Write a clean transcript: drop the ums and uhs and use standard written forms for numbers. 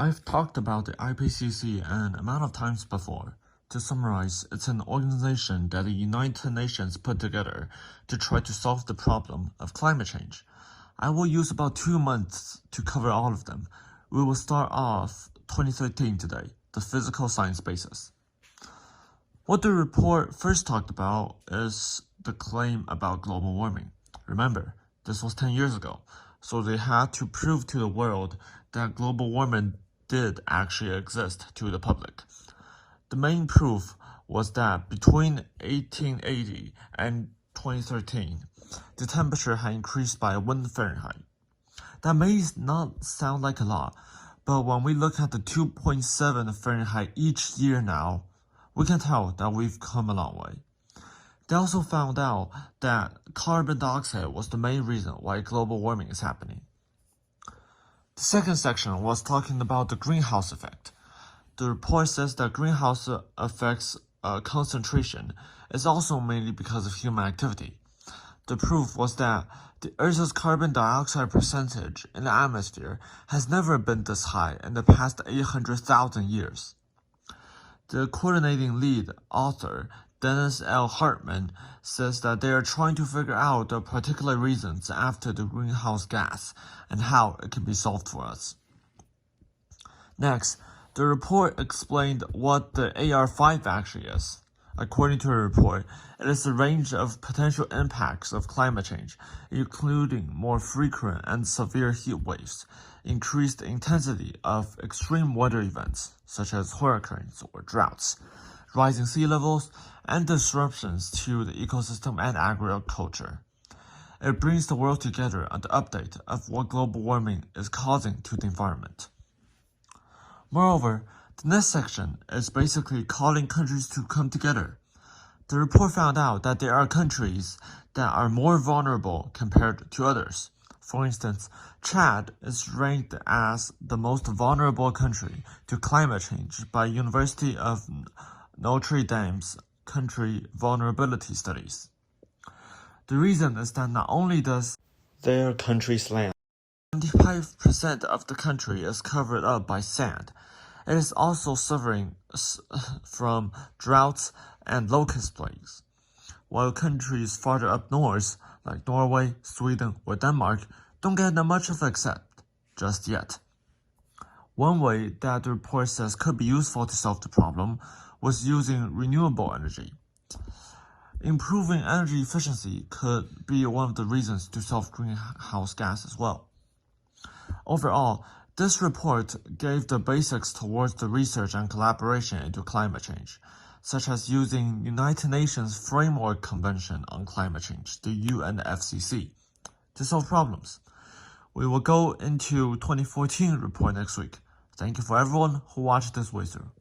I've talked about the IPCC an amount of times before. To summarize, it's an organization that the United Nations put together to try to solve the problem of climate change. I will use about 2 months to cover all of them. We will start off 2013 today, the physical science basis. What the report first talked about is the claim about global warming. Remember, this was 10 years ago, so they had to prove to the world that global warming did actually exist to the public. The main proof was that between 1880 and 2013, the temperature had increased by 1 Fahrenheit. That may not sound like a lot, but when we look at the 2.7 Fahrenheit each year now, we can tell that we've come a long way. They also found out that carbon dioxide was the main reason why global warming is happening. The second section was talking about the greenhouse effect. The report says that greenhouse effects concentration is also mainly because of human activity. The proof was that the Earth's carbon dioxide percentage in the atmosphere has never been this high in the past 800,000 years. The coordinating lead author, Dennis L. Hartman, says that they are trying to figure out the particular reasons after the greenhouse gas and how it can be solved for us. Next, the report explained what the AR5 actually is. According to the report, it is a range of potential impacts of climate change, including more frequent and severe heat waves, increased intensity of extreme weather events, such as hurricanes or droughts, rising sea levels, and disruptions to the ecosystem and agriculture. It brings the world together on the update of what global warming is causing to the environment. Moreover, the next section is basically calling countries to come together. The report found out that there are countries that are more vulnerable compared to others. For instance, Chad is ranked as the most vulnerable country to climate change by University of Notre Dame's Country Vulnerability Studies. The reason is that not only does their country's land 75% of the country is covered up by sand, it is also suffering from droughts and locust plagues, while countries farther up north, like Norway, Sweden, or Denmark, don't get that much of accept just yet. One way that the report says could be useful to solve the problem was using renewable energy. Improving energy efficiency could be one of the reasons to solve greenhouse gas as well. Overall, this report gave the basics towards the research and collaboration into climate change, such as using United Nations Framework Convention on Climate Change, the UNFCCC, to solve problems. We will go into 2014 report next week. Thank you for everyone who watched this way through.